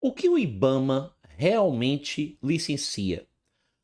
O que o IBAMA realmente licencia?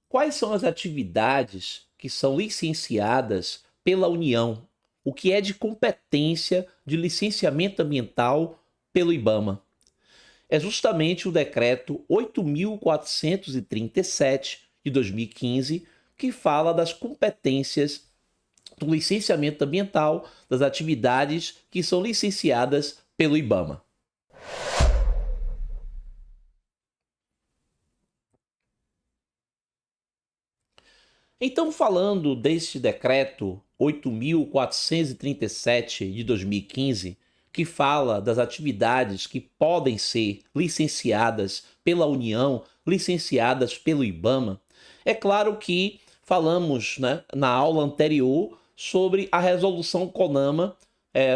Quais são as atividades que são licenciadas pela União? O que é de competência de licenciamento ambiental pelo IBAMA? É justamente o decreto 8.437 de 2015 que fala das competências do licenciamento ambiental das atividades que são licenciadas pelo IBAMA. Então, falando deste decreto 8.437 de 2015, que fala das atividades que podem ser licenciadas pela União, licenciadas pelo IBAMA, é claro que falamos, né, na aula anterior sobre a resolução CONAMA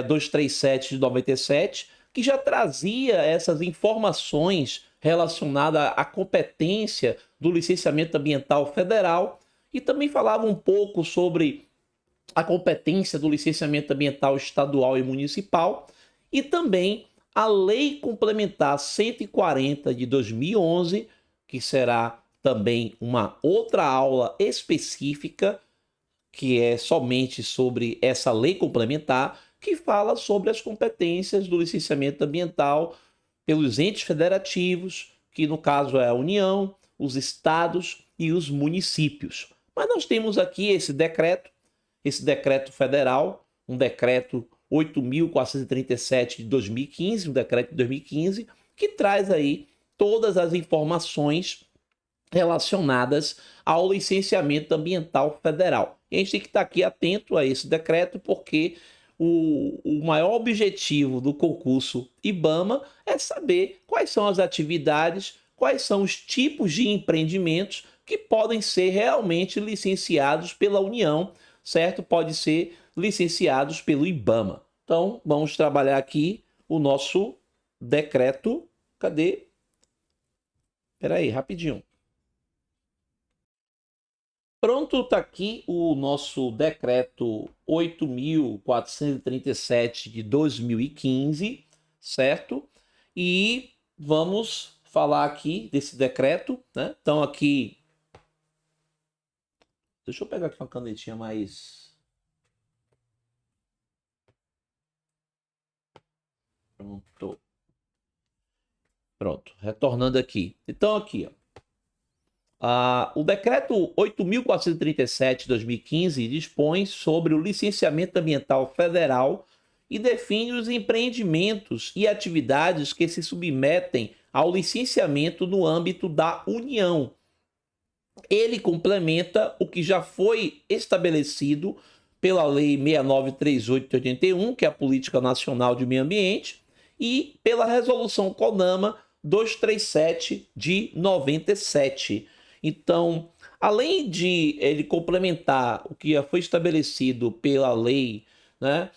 237 de 97, que já trazia essas informações relacionadas à competência do licenciamento ambiental federal e também falava um pouco sobre a competência do licenciamento ambiental estadual e municipal e também a Lei Complementar 140 de 2011, que será também uma outra aula específica, que é somente sobre essa lei complementar, que fala sobre as competências do licenciamento ambiental pelos entes federativos, que no caso é a União, os estados e os municípios. Mas nós temos aqui esse decreto federal, um decreto 8.437 de 2015, um decreto de 2015, que traz aí todas as informações relacionadas ao licenciamento ambiental federal. E a gente tem que estar aqui atento a esse decreto, porque o maior objetivo do concurso IBAMA é saber quais são as atividades, quais são os tipos de empreendimentos que podem ser realmente licenciados pela União, certo? Pode ser licenciados pelo IBAMA. Então, vamos trabalhar aqui o nosso decreto. Cadê? Espera aí, rapidinho. Pronto, está aqui o nosso decreto 8.437 de 2015, certo? E vamos falar aqui desse decreto, né? Então aqui, deixa eu pegar aqui uma canetinha mais... Pronto. Pronto, retornando aqui. Então aqui, ó. O decreto 8.437 de 2015 dispõe sobre o licenciamento ambiental federal e define os empreendimentos e atividades que se submetem ao licenciamento no âmbito da União. Ele complementa o que já foi estabelecido pela Lei 6938 de 81, que é a Política Nacional de Meio Ambiente, e pela Resolução CONAMA 237 de 97. Então, além de ele complementar o que já foi estabelecido pela lei, né,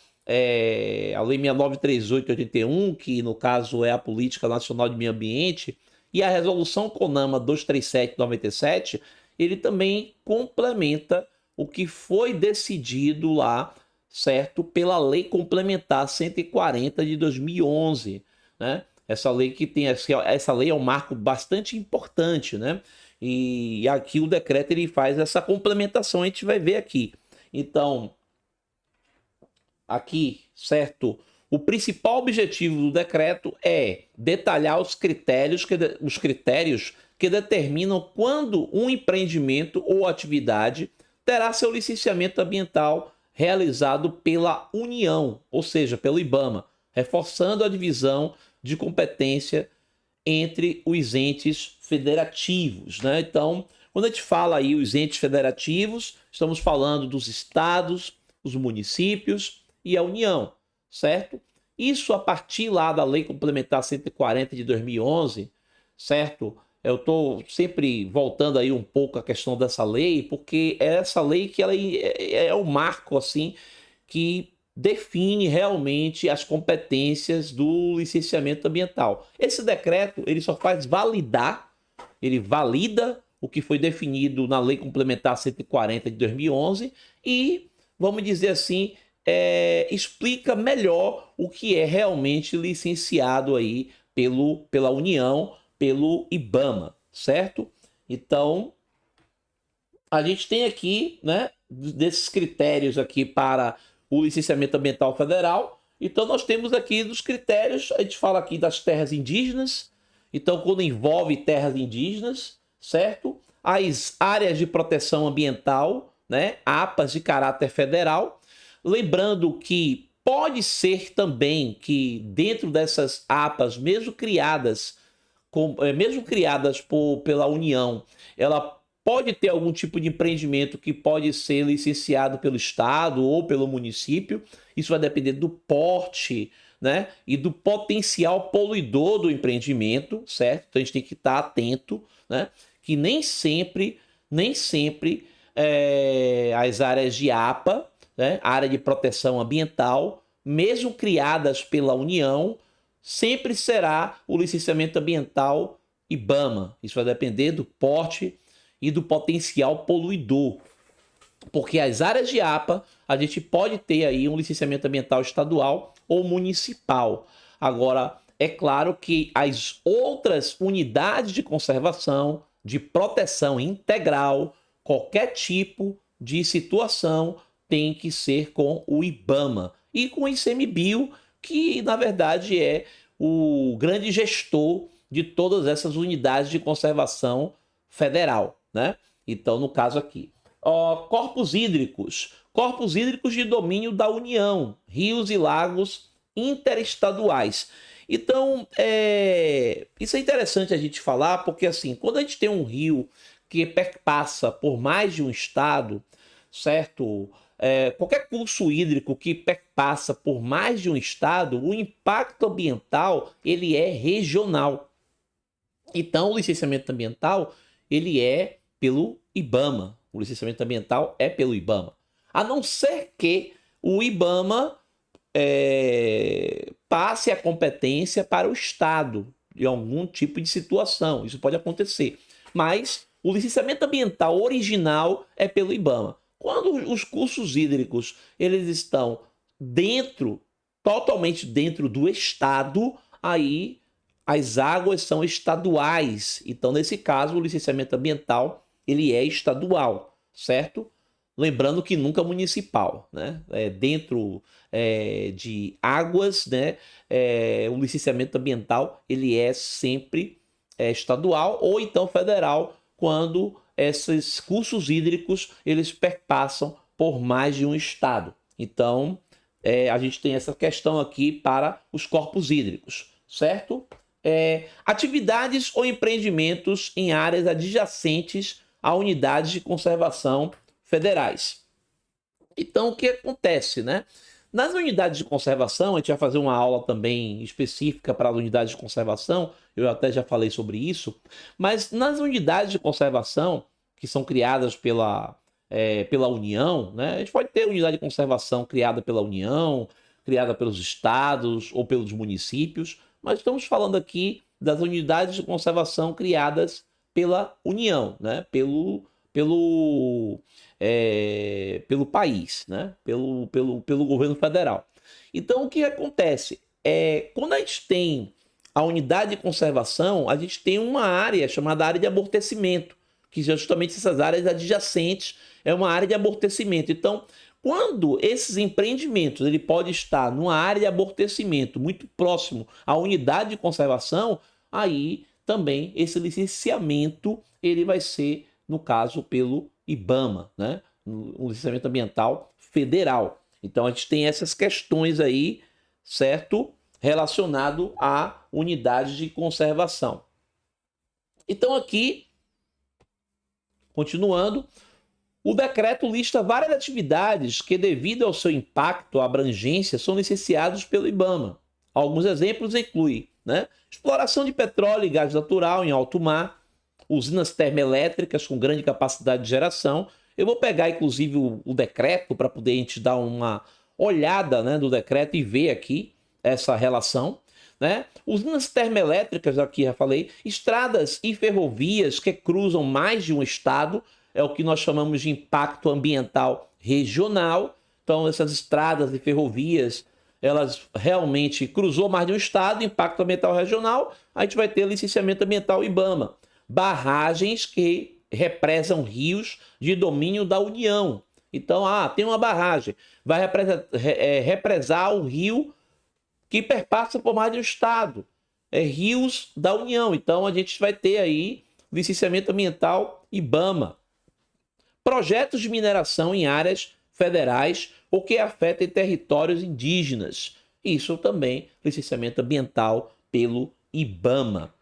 a Lei 6938 de 81, que no caso é a Política Nacional de Meio Ambiente, e a Resolução CONAMA 237 de 97, ele também complementa o que foi decidido lá, certo, pela Lei Complementar 140 de 2011, né? Essa lei que tem essa lei é um marco bastante importante, né? E aqui o decreto ele faz essa complementação, a gente vai ver aqui. Então, aqui, certo? O principal objetivo do decreto é detalhar os critérios que determinam quando um empreendimento ou atividade terá seu licenciamento ambiental realizado pela União, ou seja, pelo IBAMA, reforçando a divisão de competência entre os entes federativos, né? Então, quando a gente fala aí os entes federativos, estamos falando dos estados, os municípios e a União, certo? Isso a partir lá da Lei Complementar 140 de 2011, certo? Eu estou sempre voltando aí um pouco à questão dessa lei, porque é essa lei que ela é o marco assim que define realmente as competências do licenciamento ambiental. Esse decreto ele só faz validar, ele valida o que foi definido na Lei Complementar 140 de 2011 e, vamos dizer assim, explica melhor o que é realmente licenciado aí pela União, pelo IBAMA, certo? Então, a gente tem aqui, né, desses critérios aqui para o licenciamento ambiental federal. Então, nós temos aqui dos critérios, a gente fala aqui das terras indígenas. Então, quando envolve terras indígenas, certo? As áreas de proteção ambiental, né, APAs de caráter federal. Lembrando que pode ser também que dentro dessas APAs, mesmo criadas pela União, ela pode ter algum tipo de empreendimento que pode ser licenciado pelo Estado ou pelo município. Isso vai depender do porte, né, e do potencial poluidor do empreendimento, certo? Então a gente tem que estar atento, né, que nem sempre as áreas de APA, né, área de proteção ambiental, mesmo criadas pela União, sempre será o licenciamento ambiental IBAMA. Isso vai depender do porte e do potencial poluidor. Porque as áreas de APA, a gente pode ter aí um licenciamento ambiental estadual ou municipal. Agora, é claro que as outras unidades de conservação, de proteção integral, qualquer tipo de situação tem que ser com o IBAMA e com o ICMBio, que na verdade é o grande gestor de todas essas unidades de conservação federal, né? Então, no caso aqui, corpos hídricos de domínio da União, rios e lagos interestaduais. Então, isso é interessante a gente falar, porque assim, quando a gente tem um rio que perpassa por mais de um estado, certo? Qualquer curso hídrico que perpassa por mais de um estado, o impacto ambiental ele é regional. Então, o licenciamento ambiental ele é pelo IBAMA. O licenciamento ambiental é pelo IBAMA. A não ser que o IBAMA passe a competência para o Estado de algum tipo de situação. Isso pode acontecer. Mas o licenciamento ambiental original é pelo IBAMA. Quando os cursos hídricos eles estão totalmente dentro do Estado, aí as águas são estaduais. Então, nesse caso, o licenciamento ambiental ele é estadual, certo? Lembrando que nunca municipal, né? Dentro de águas, né? O licenciamento ambiental ele é sempre estadual ou então federal, quando esses cursos hídricos eles perpassam por mais de um estado. Então, a gente tem essa questão aqui para os corpos hídricos, certo? Atividades ou empreendimentos em áreas adjacentes a unidades de conservação federais. Então, o que acontece, né? Nas unidades de conservação, a gente vai fazer uma aula também específica para as unidades de conservação, eu até já falei sobre isso, mas nas unidades de conservação, que são criadas pela União, né? A gente pode ter unidade de conservação criada pela União, criada pelos estados ou pelos municípios, mas estamos falando aqui das unidades de conservação criadas pela União, né? Pelo país, né? Pelo governo federal. Então, o que acontece? Quando a gente tem a unidade de conservação, a gente tem uma área chamada área de amortecimento, que justamente essas áreas adjacentes é uma área de amortecimento. Então, quando esses empreendimentos ele pode estar numa área de amortecimento muito próximo à unidade de conservação, aí também esse licenciamento ele vai ser, no caso, pelo IBAMA, né? Um licenciamento ambiental federal. Então a gente tem essas questões aí, certo? Relacionado à unidade de conservação. Então aqui, continuando, o decreto lista várias atividades que, devido ao seu impacto, abrangência, são licenciados pelo IBAMA. Alguns exemplos incluem, né, exploração de petróleo e gás natural em alto mar, usinas termoelétricas com grande capacidade de geração. Eu vou pegar, inclusive, o decreto para poder a gente dar uma olhada, né, do decreto e ver aqui essa relação. Né? Usinas termoelétricas, aqui já falei, estradas e ferrovias que cruzam mais de um estado, é o que nós chamamos de impacto ambiental regional. Então, essas estradas e ferrovias, elas realmente cruzou mais de um estado, impacto ambiental regional, a gente vai ter licenciamento ambiental IBAMA. Barragens que represam rios de domínio da União. Então, tem uma barragem, vai represar o rio que perpassa por mais de um estado. Rios da União. Então, a gente vai ter aí licenciamento ambiental IBAMA. Projetos de mineração em áreas federais ou que afetem territórios indígenas. Isso também, licenciamento ambiental pelo IBAMA.